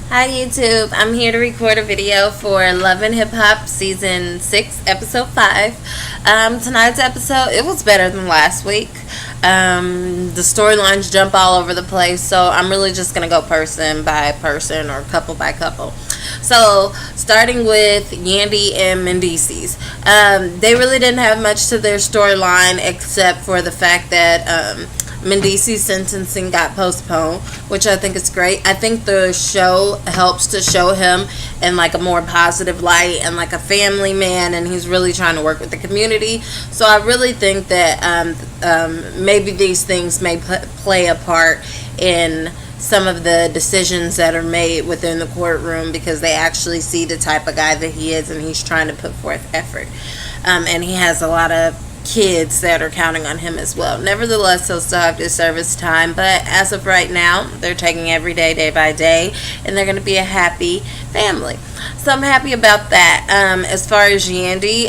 Hi YouTube, I'm here to record a video for Love and Hip Hop Season 6, Episode 5. Tonight's episode, it was better than last week. The storylines jump all over the place, so I'm really just going to go person by person or couple by couple. So, starting with Yandy and Mendeecees. They really didn't have much to their storyline except for the fact that Mendeecees' sentencing got postponed, which I think is great. I think the show helps to show him in like a more positive light and like a family man, and he's really trying to work with the community. So I really think that maybe these things may play a part in some of the decisions that are made within the courtroom, because they actually see the type of guy that he is, and he's trying to put forth effort. And he has a lot of kids that are counting on him as well. Nevertheless, he'll still have to serve his time, but as of right now, they're taking every day, day by day, and they're going to be a happy family. So I'm happy about that. As far as Yandy,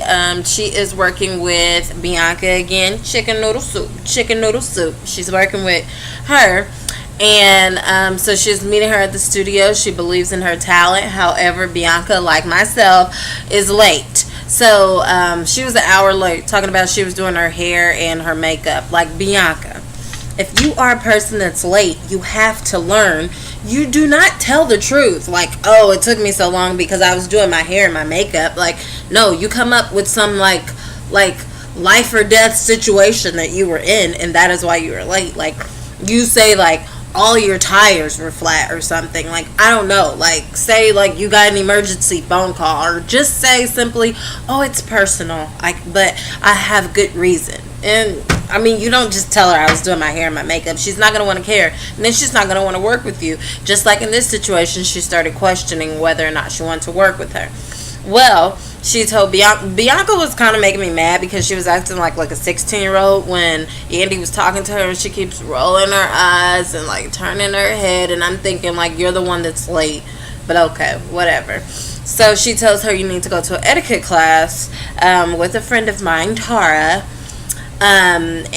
she is working with Bianca again. Chicken noodle soup. She's working with her. And so she's meeting her at the studio. She believes in her talent. However, Bianca, like myself, is late. So she was an hour late, talking about she was doing her hair and her makeup. Like, Bianca, if you are a person that's late, you have to learn. You do not tell the truth. Like, oh, it took me so long because I was doing my hair and my makeup. Like, no, you come up with some like life or death situation that you were in, and that is why you were late. Like, you say like all your tires were flat or something. Like, I don't know. Like, say like you got an emergency phone call, or just say simply, oh, it's personal. But I have good reason. And I mean, you don't just tell her I was doing my hair and my makeup. She's not going to want to care. And then she's not going to want to work with you. Just like in this situation, she started questioning whether or not she wanted to work with her. Well, she told Bianca was kind of making me mad because she was acting like a 16-year-old when Yandy was talking to her, and she keeps rolling her eyes and like turning her head, and I'm thinking like, you're the one that's late. But okay, whatever. So she tells her you need to go to an etiquette class with a friend of mine, Tara, and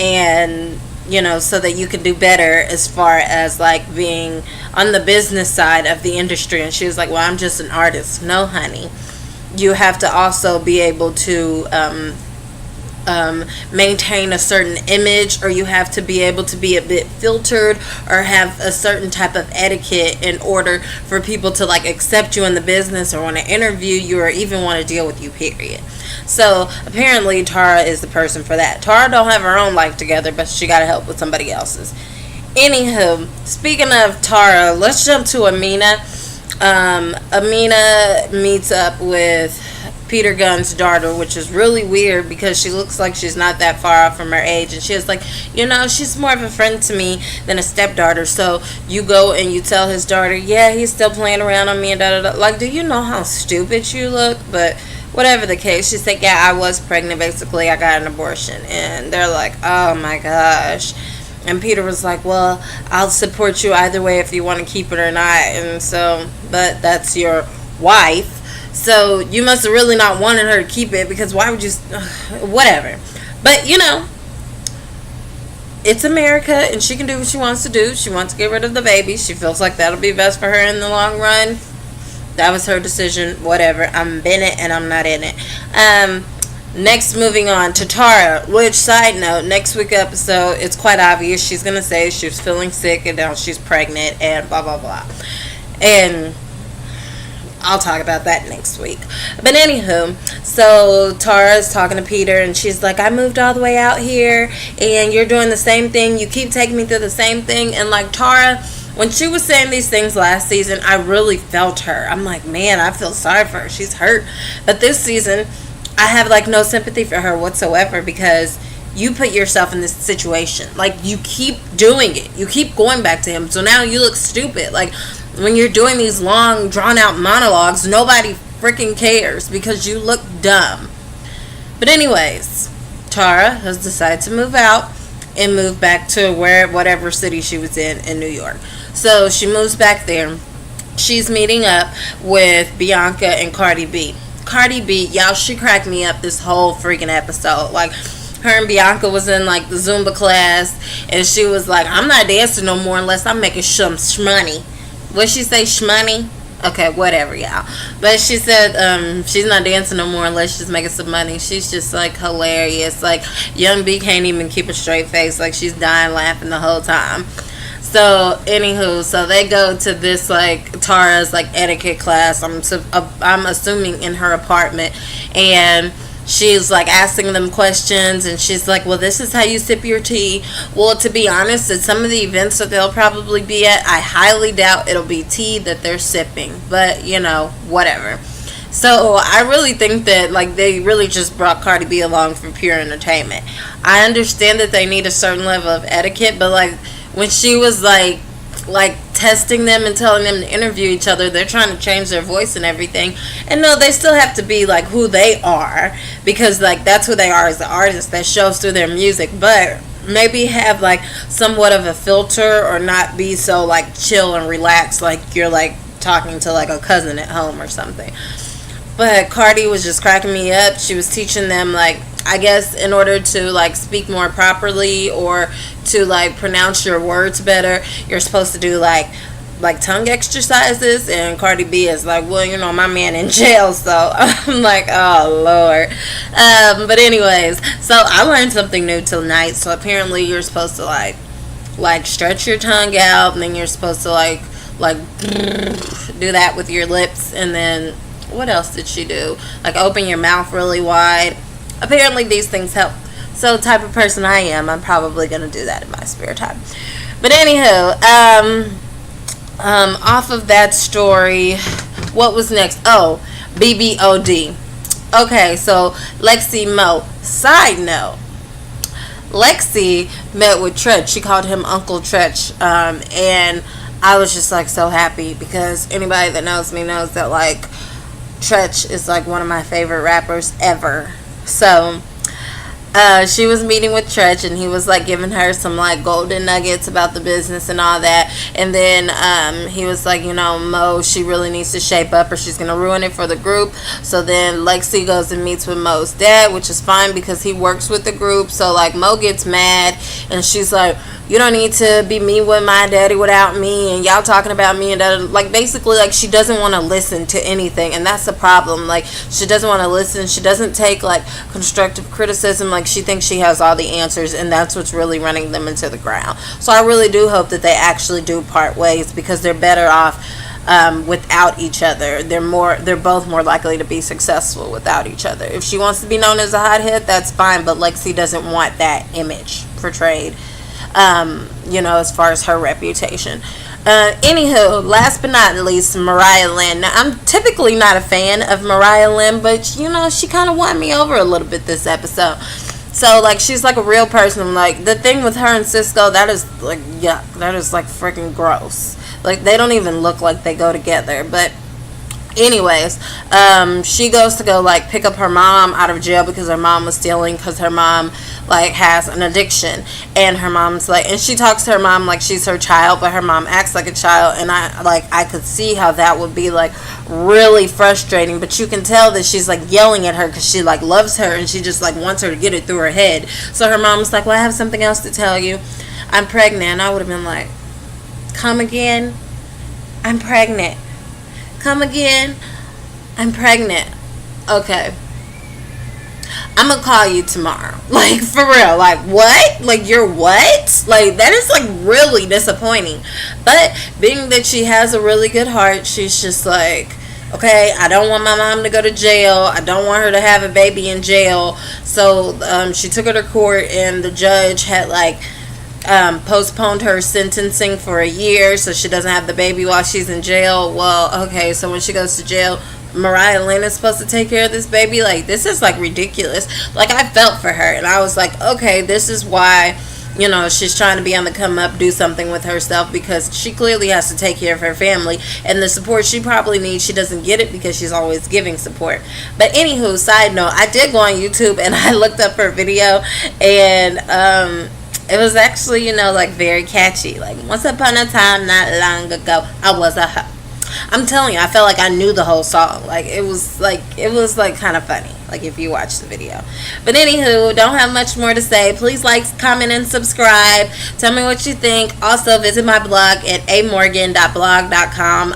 so that you can do better as far as like being on the business side of the industry. And she was like, well, I'm just an artist. No, honey. You have to also be able to maintain a certain image, or you have to be able to be a bit filtered or have a certain type of etiquette in order for people to like accept you in the business or want to interview you or even want to deal with you, period. So apparently Tara is the person for that. Tara don't have her own life together, but she got to help with somebody else's. Anywho, speaking of Tara, let's jump to Amina. Amina meets up with Peter Gunn's daughter, which is really weird because she looks like she's not that far off from her age, and she's like, she's more of a friend to me than a stepdaughter. So you go and you tell his daughter, yeah, he's still playing around on me and da da da. Like, do you know how stupid you look? But whatever the case, she's like, yeah, I was pregnant, basically. I got an abortion. And they're like, oh my gosh. And Peter was like, well, I'll support you either way if you want to keep it or not. And so, but that's your wife. So you must have really not wanted her to keep it, because why would you, whatever. But, it's America, and she can do what she wants to do. She wants to get rid of the baby. She feels like that'll be best for her in the long run. That was her decision. Whatever. I'm in it, and I'm not in it. Next, moving on to Tara, which, side note, next week episode, it's quite obvious she's going to say she was feeling sick and now she's pregnant and blah, blah, blah. And I'll talk about that next week. But anywho, so Tara's talking to Peter, and she's like, I moved all the way out here, and you're doing the same thing. You keep taking me through the same thing. And like, Tara, when she was saying these things last season, I really felt her. I'm like, man, I feel sorry for her. She's hurt. But this season, I have like no sympathy for her whatsoever, because you put yourself in this situation. Like, you keep doing it. You keep going back to him. So now you look stupid. Like, when you're doing these long, drawn-out monologues, nobody freaking cares because you look dumb. But anyways, Tara has decided to move out and move back to whatever city she was in New York. So she moves back there. She's meeting up with Bianca and Cardi B. Cardi B, y'all, she cracked me up this whole freaking episode. Like, her and Bianca was in like the Zumba class, and she was like, I'm not dancing no more unless I'm making some shmoney. What she say, shmoney? Okay, whatever, y'all. But she said she's not dancing no more unless she's making some money. She's just like hilarious. Like Young B can't even keep a straight face. Like she's dying laughing the whole time. So anywho, so they go to this like Tara's like etiquette class. I'm assuming in her apartment, and she's like asking them questions, and she's like, well, this is how you sip your tea. Well, to be honest, at some of the events that they'll probably be at, I highly doubt it'll be tea that they're sipping, but you know, whatever. So I really think that like they really just brought Cardi B along for pure entertainment. I understand that they need a certain level of etiquette, but like when she was like testing them and telling them to interview each other, they're trying to change their voice and everything, and no, they still have to be like who they are, because like that's who they are as the artist. That shows through their music, but maybe have like somewhat of a filter, or not be so like chill and relaxed like you're like talking to like a cousin at home or something. But Cardi was just cracking me up. She was teaching them like, I guess in order to like speak more properly, or to like pronounce your words better, you're supposed to do like tongue exercises. And Cardi B is like, well, you know, my man in jail. So I'm like, oh Lord. But anyways, so I learned something new tonight. So apparently you're supposed to like stretch your tongue out, and then you're supposed to like do that with your lips, and then what else did she do? Like open your mouth really wide. Apparently these things help. So the type of person I am, I'm probably going to do that in my spare time. But anywho, off of that story, what was next? Oh, BBOD. Okay, so Lexi Mo. Side note, Lexi met with Tretch. She called him Uncle Tretch. And I was just like so happy, because anybody that knows me knows that like Tretch is like one of my favorite rappers ever. So she was meeting with Tretch, and he was like giving her some like golden nuggets about the business and all that. And then he was like, you know, Mo, she really needs to shape up or she's gonna ruin it for the group. So then Lexi goes and meets with Mo's dad, which is fine because he works with the group. So like Mo gets mad, and she's like, you don't need to be me with my daddy without me, and y'all talking about me, and that, like basically like she doesn't want to listen to anything, and that's the problem. Like she doesn't want to listen. She doesn't take like constructive criticism. Like she thinks she has all the answers, and that's what's really running them into the ground. So I really do hope that they actually do part ways, because they're better off without each other. They're both more likely to be successful without each other. If she wants to be known as a hothead, that's fine, but Lexi doesn't want that image portrayed, you know, as far as her reputation. Anywho, last but not least, Mariah Lynn. Now, I'm typically not a fan of Mariah Lynn, but you know, she kind of won me over a little bit this episode. So like she's like a real person. Like the thing with her and Cisco, that is like yuck. That is like freaking gross. Like they don't even look like they go together. But anyways, she goes to go like pick up her mom out of jail because her mom was stealing, because her mom like has an addiction, and her mom's like, and she talks to her mom like she's her child, but her mom acts like a child. And I could see how that would be like really frustrating, but you can tell that she's like yelling at her because she like loves her, and she just like wants her to get it through her head. So her mom's like, well, I have something else to tell you, I'm pregnant. And I would have been like, come again? I'm pregnant. Come again? I'm pregnant. Okay, I'm gonna call you tomorrow. Like for real. Like what? Like you're what? Like that is like really disappointing. But being that she has a really good heart, she's just like, okay, I don't want my mom to go to jail. I don't want her to have a baby in jail. So she took her to court, and the judge had like postponed her sentencing for a year so she doesn't have the baby while she's in jail. Well, okay, so when she goes to jail, Mariah Lynn is supposed to take care of this baby. Like this is like ridiculous. Like I felt for her, and I was like, okay, this is why, you know, she's trying to be on the come up, do something with herself, because she clearly has to take care of her family, and the support she probably needs, she doesn't get it because she's always giving support. But anywho, side note, I did go on YouTube and I looked up her video, and it was actually, you know, like very catchy. Like once upon a time, not long ago, I was a hoe. I'm telling you, I felt like I knew the whole song. Like it was like kind of funny, like if you watch the video. But anywho, don't have much more to say. Please like, comment, and subscribe. Tell me what you think. Also visit my blog at amorgan.blog.com.